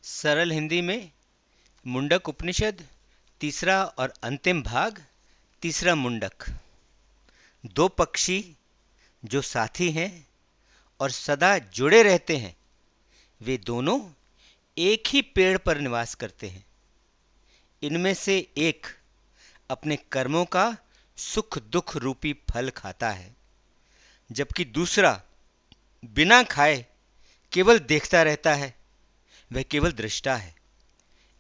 सरल हिंदी में मुंडक उपनिषद तीसरा और अंतिम भाग। तीसरा मुंडक। दो पक्षी जो साथी हैं और सदा जुड़े रहते हैं, वे दोनों एक ही पेड़ पर निवास करते हैं। इनमें से एक अपने कर्मों का सुख दुख रूपी फल खाता है, जबकि दूसरा बिना खाए केवल देखता रहता है। वह केवल दृष्टा है।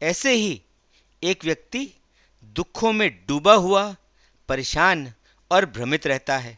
ऐसे ही एक व्यक्ति दुखों में डूबा हुआ, परेशान और भ्रमित रहता है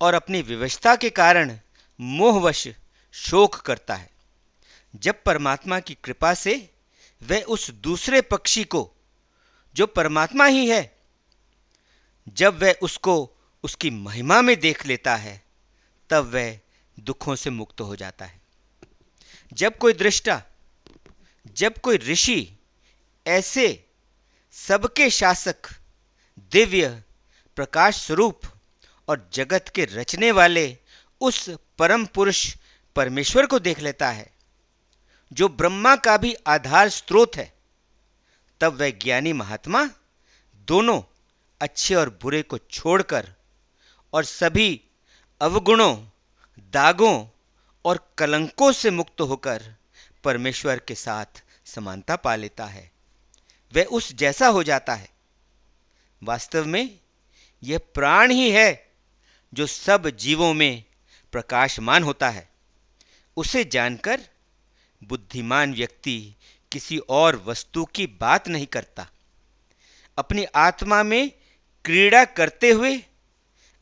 और अपनी विवशता के कारण मोहवश शोक करता है। जब परमात्मा की कृपा से वह उस दूसरे पक्षी को, जो परमात्मा ही है, जब वह उसको उसकी महिमा में देख लेता है, तब वह दुखों से मुक्त हो जाता है। जब कोई दृष्टा, जब कोई ऋषि ऐसे सबके शासक, दिव्य प्रकाश स्वरूप और जगत के रचने वाले उस परम पुरुष परमेश्वर को देख लेता है, जो ब्रह्मा का भी आधार स्रोत है, तब वह ज्ञानी महात्मा दोनों अच्छे और बुरे को छोड़कर और सभी अवगुणों, दागों और कलंकों से मुक्त होकर परमेश्वर के साथ समानता पा लेता है। वह उस जैसा हो जाता है। वास्तव में यह प्राण ही है जो सब जीवों में प्रकाशमान होता है। उसे जानकर बुद्धिमान व्यक्ति किसी और वस्तु की बात नहीं करता। अपनी आत्मा में क्रीड़ा करते हुए,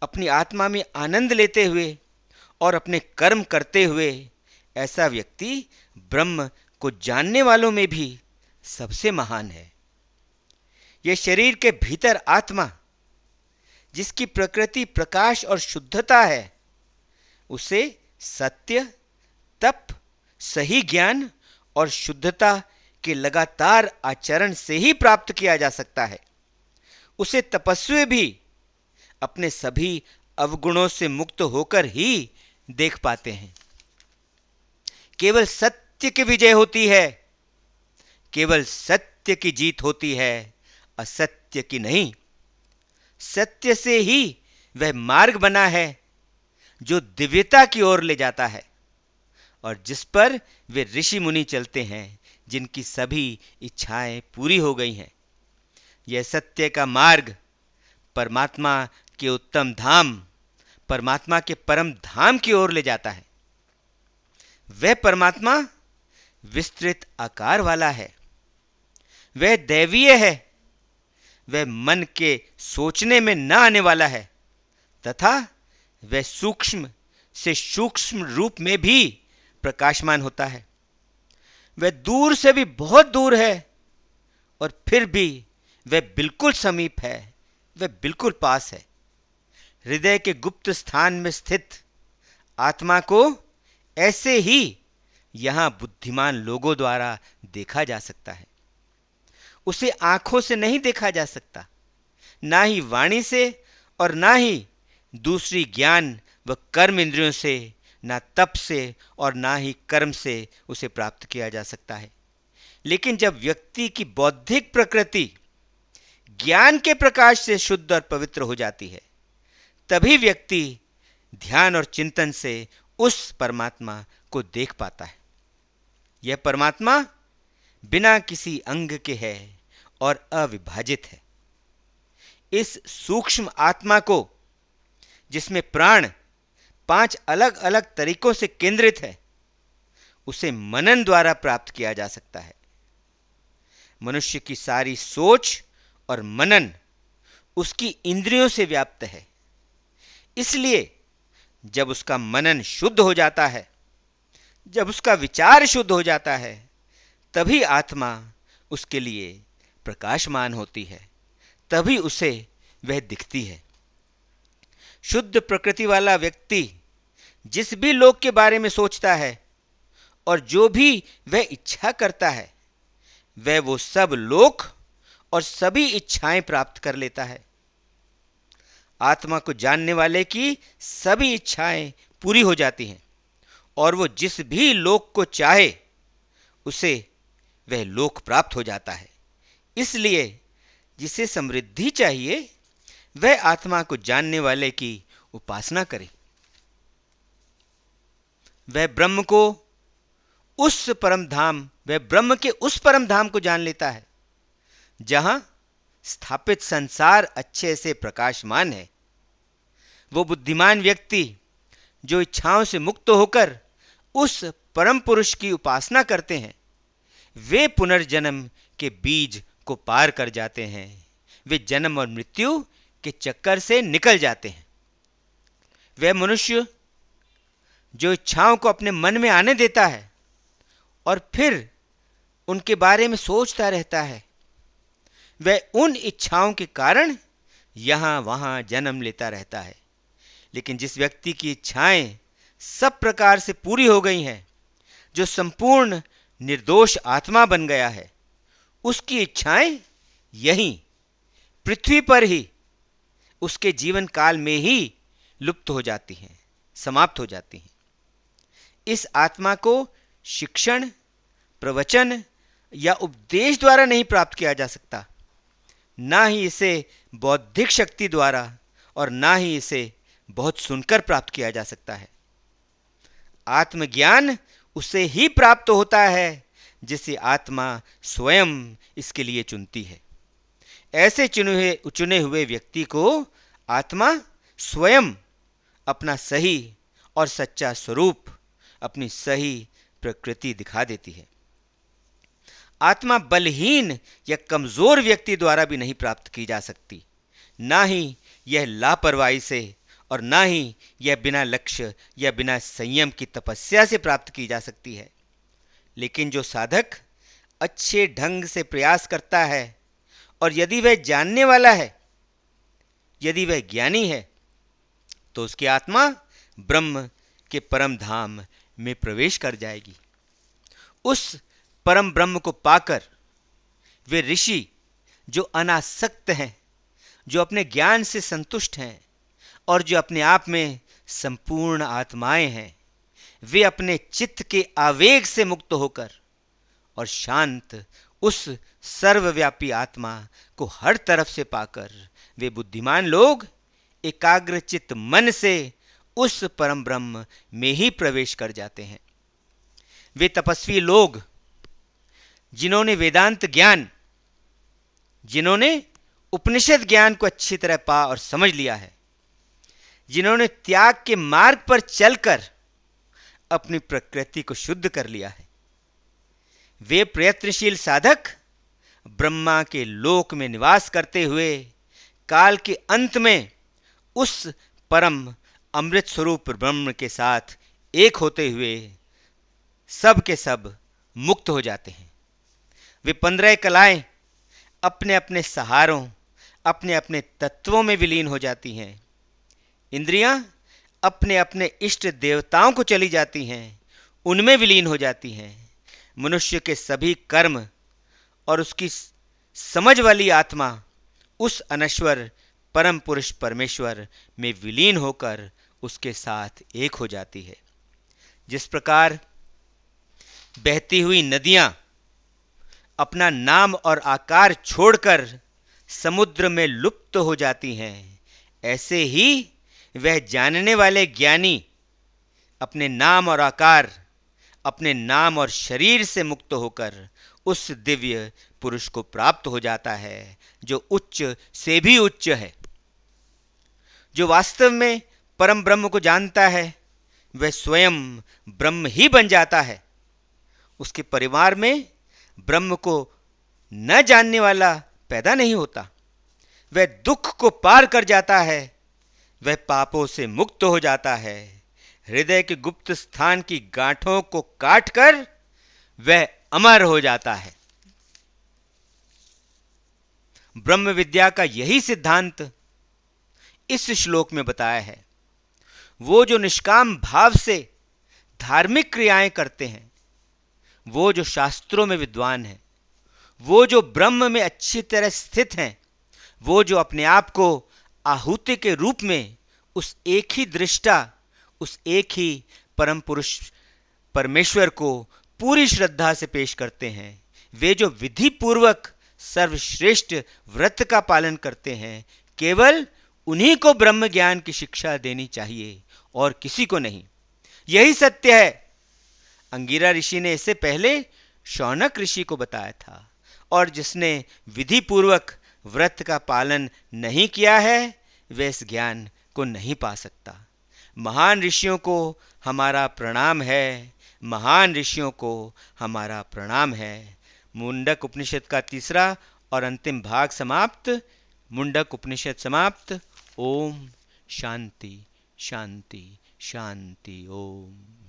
अपनी आत्मा में आनंद लेते हुए और अपने कर्म करते हुए ऐसा व्यक्ति ब्रह्म को जानने वालों में भी सबसे महान है। यह शरीर के भीतर आत्मा, जिसकी प्रकृति प्रकाश और शुद्धता है, उसे सत्य, तप, सही ज्ञान और शुद्धता के लगातार आचरण से ही प्राप्त किया जा सकता है। उसे तपस्वी भी अपने सभी अवगुणों से मुक्त होकर ही देख पाते हैं। केवल सत्य की विजय होती है, केवल सत्य की जीत होती है, असत्य की नहीं। सत्य से ही वह मार्ग बना है जो दिव्यता की ओर ले जाता है और जिस पर वे ऋषि मुनि चलते हैं, जिनकी सभी इच्छाएं पूरी हो गई हैं। यह सत्य का मार्ग परमात्मा के उत्तम धाम, परमात्मा के परम धाम की ओर ले जाता है। वह परमात्मा विस्तृत आकार वाला है। वह दैवीय है। वह मन के सोचने में न आने वाला है तथा वह सूक्ष्म से सूक्ष्म रूप में भी प्रकाशमान होता है। वह दूर से भी बहुत दूर है और फिर भी वह बिल्कुल समीप है, वह बिल्कुल पास है। हृदय के गुप्त स्थान में स्थित आत्मा को ऐसे ही यहां बुद्धिमान लोगों द्वारा देखा जा सकता है। उसे आंखों से नहीं देखा जा सकता, ना ही वाणी से और ना ही दूसरी ज्ञान व कर्म इंद्रियों से, ना तप से और ना ही कर्म से उसे प्राप्त किया जा सकता है। लेकिन जब व्यक्ति की बौद्धिक प्रकृति ज्ञान के प्रकाश से शुद्ध और पवित्र हो जाती है, तभी व्यक्ति ध्यान और चिंतन से उस परमात्मा को देख पाता है। यह परमात्मा बिना किसी अंग के है और अविभाजित है। इस सूक्ष्म आत्मा को, जिसमें प्राण 5 अलग अलग तरीकों से केंद्रित है, उसे मनन द्वारा प्राप्त किया जा सकता है। मनुष्य की सारी सोच और मनन उसकी इंद्रियों से व्याप्त है। इसलिए जब उसका मनन शुद्ध हो जाता है, जब उसका विचार शुद्ध हो जाता है, तभी आत्मा उसके लिए प्रकाशमान होती है, तभी उसे वह दिखती है। शुद्ध प्रकृति वाला व्यक्ति जिस भी लोक के बारे में सोचता है और जो भी वह इच्छा करता है, वह वो सब लोक और सभी इच्छाएं प्राप्त कर लेता है। आत्मा को जानने वाले की सभी इच्छाएं पूरी हो जाती हैं और वो जिस भी लोक को चाहे उसे वह लोक प्राप्त हो जाता है। इसलिए जिसे समृद्धि चाहिए वह आत्मा को जानने वाले की उपासना करे। वह ब्रह्म के उस परम धाम को जान लेता है जहां स्थापित संसार अच्छे से प्रकाशमान है। वो बुद्धिमान व्यक्ति जो इच्छाओं से मुक्त होकर उस परम पुरुष की उपासना करते हैं, वे पुनर्जन्म के बीज को पार कर जाते हैं। वे जन्म और मृत्यु के चक्कर से निकल जाते हैं। वह मनुष्य जो इच्छाओं को अपने मन में आने देता है और फिर उनके बारे में सोचता रहता है, वह उन इच्छाओं के कारण यहां वहां जन्म लेता रहता है। लेकिन जिस व्यक्ति की इच्छाएं सब प्रकार से पूरी हो गई हैं, जो संपूर्ण निर्दोष आत्मा बन गया है, उसकी इच्छाएं यहीं पृथ्वी पर ही उसके जीवन काल में ही लुप्त हो जाती हैं, समाप्त हो जाती हैं। इस आत्मा को शिक्षण, प्रवचन या उपदेश द्वारा नहीं प्राप्त किया जा सकता, ना ही इसे बौद्धिक शक्ति द्वारा और ना ही इसे बहुत सुनकर प्राप्त किया जा सकता है। आत्मज्ञान उसे ही प्राप्त होता है जिसे आत्मा स्वयं इसके लिए चुनती है। ऐसे चुने हुए व्यक्ति को आत्मा स्वयं अपना सही और सच्चा स्वरूप, अपनी सही प्रकृति दिखा देती है। आत्मा बलहीन या कमजोर व्यक्ति द्वारा भी नहीं प्राप्त की जा सकती, ना ही यह लापरवाही से और ना ही यह बिना लक्ष्य या बिना संयम की तपस्या से प्राप्त की जा सकती है। लेकिन जो साधक अच्छे ढंग से प्रयास करता है और यदि वह जानने वाला है, यदि वह ज्ञानी है, तो उसकी आत्मा ब्रह्म के परम धाम में प्रवेश कर जाएगी। उस परम ब्रह्म को पाकर वे ऋषि जो अनासक्त हैं, जो अपने ज्ञान से संतुष्ट हैं और जो अपने आप में संपूर्ण आत्माएं हैं, वे अपने चित्त के आवेग से मुक्त होकर और शांत उस सर्वव्यापी आत्मा को हर तरफ से पाकर वे बुद्धिमान लोग एकाग्रचित्त मन से उस परम ब्रह्म में ही प्रवेश कर जाते हैं। वे तपस्वी लोग जिन्होंने वेदांत ज्ञान, जिन्होंने उपनिषद ज्ञान को अच्छी तरह पा और समझ लिया है, जिन्होंने त्याग के मार्ग पर चलकर अपनी प्रकृति को शुद्ध कर लिया है, वे प्रयत्नशील साधक ब्रह्मा के लोक में निवास करते हुए काल के अंत में उस परम अमृत स्वरूप ब्रह्म के साथ एक होते हुए सब के सब मुक्त हो जाते हैं। वे 15 कलाएं अपने अपने सहारों, अपने अपने तत्वों में विलीन हो जाती हैं। इंद्रियां अपने अपने इष्ट देवताओं को चली जाती हैं, उनमें विलीन हो जाती हैं। मनुष्य के सभी कर्म और उसकी समझ वाली आत्मा उस अनश्वर परम पुरुष परमेश्वर में विलीन होकर उसके साथ एक हो जाती है। जिस प्रकार बहती हुई नदियां अपना नाम और आकार छोड़कर समुद्र में लुप्त हो जाती हैं, ऐसे ही वह जानने वाले ज्ञानी अपने नाम और आकार, अपने नाम और शरीर से मुक्त होकर उस दिव्य पुरुष को प्राप्त हो जाता है जो उच्च से भी उच्च है। जो वास्तव में परम ब्रह्म को जानता है वह स्वयं ब्रह्म ही बन जाता है। उसके परिवार में ब्रह्म को न जानने वाला पैदा नहीं होता। वह दुख को पार कर जाता है, वह पापों से मुक्त हो जाता है। हृदय के गुप्त स्थान की गांठों को काटकर वह अमर हो जाता है। ब्रह्म विद्या का यही सिद्धांत इस श्लोक में बताया है। वो जो निष्काम भाव से धार्मिक क्रियाएं करते हैं, वो जो शास्त्रों में विद्वान हैं, वो जो ब्रह्म में अच्छी तरह स्थित हैं, वो जो अपने आप को आहुति के रूप में उस एक ही दृष्टा, उस एक ही परम पुरुष परमेश्वर को पूरी श्रद्धा से पेश करते हैं, वे जो विधि पूर्वक सर्वश्रेष्ठ व्रत का पालन करते हैं, केवल उन्हीं को ब्रह्म ज्ञान की शिक्षा देनी चाहिए और किसी को नहीं। यही सत्य है। अंगिरा ऋषि ने इससे पहले शौनक ऋषि को बताया था, और जिसने विधि पूर्वक व्रत का पालन नहीं किया है वह इस ज्ञान को नहीं पा सकता। महान ऋषियों को हमारा प्रणाम है, महान ऋषियों को हमारा प्रणाम है। मुंडक उपनिषद का तीसरा और अंतिम भाग समाप्त। मुंडक उपनिषद समाप्त। ओम शांति शांति शांति। ओम।